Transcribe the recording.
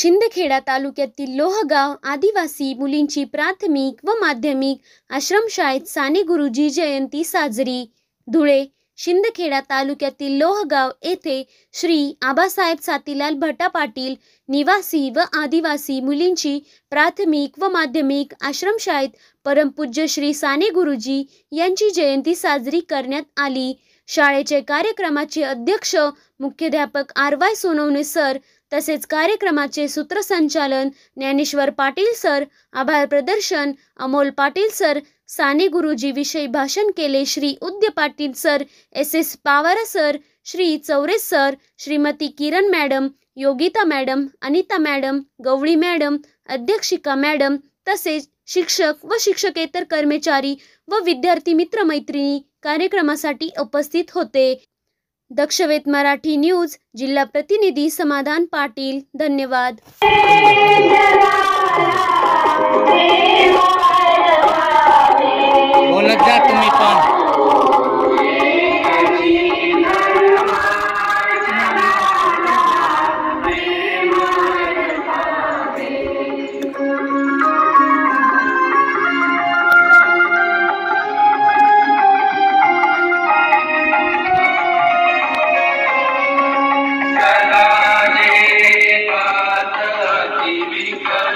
शिंदखेडा तालुक्यातील लोहगाव आदिवासी मुलींची प्राथमिक व माध्यमिक आश्रमशाळेत साने गुरुजी जयंती साजरी। धुळे शिंदखेडा तालुक्यातील लोहगाव येथे श्री आबासाहेब सातीलाल भटा पाटील निवासी व आदिवासी मुलींची प्राथमिक व माध्यमिक आश्रमशाळेत परमपूज्य श्री साने गुरुजी यांची जयंती साजरी करण्यात आली। शाळेचे कार्यक्रमाचे अध्यक्ष मुख्याध्यापक RY सोनवणे सर तसेच कार्यक्रमाचे सूत्रसंचालन ज्ञानेश्वर पाटील सर, आभार प्रदर्शन अमोल पाटील सर, साने गुरुजी विषयी भाषण केले Shri Uday Patil sir, SS Pawar sir, Shri Chaure sir, Shrimati Kiran madam, Yogita madam, Anita madam, Gawali madam, अध्यक्षिका मॅडम तसेच शिक्षक व शिक्षकेतर कर्मचारी व विद्यार्थी मित्रमैत्रिणी कार्यक्रमासाठी उपस्थित होते। दक्षवेध मराठी न्यूज जिल्हा प्रतिनिधी समाधान पाटील। धन्यवाद। बोलत जा तुम्ही पण। Viva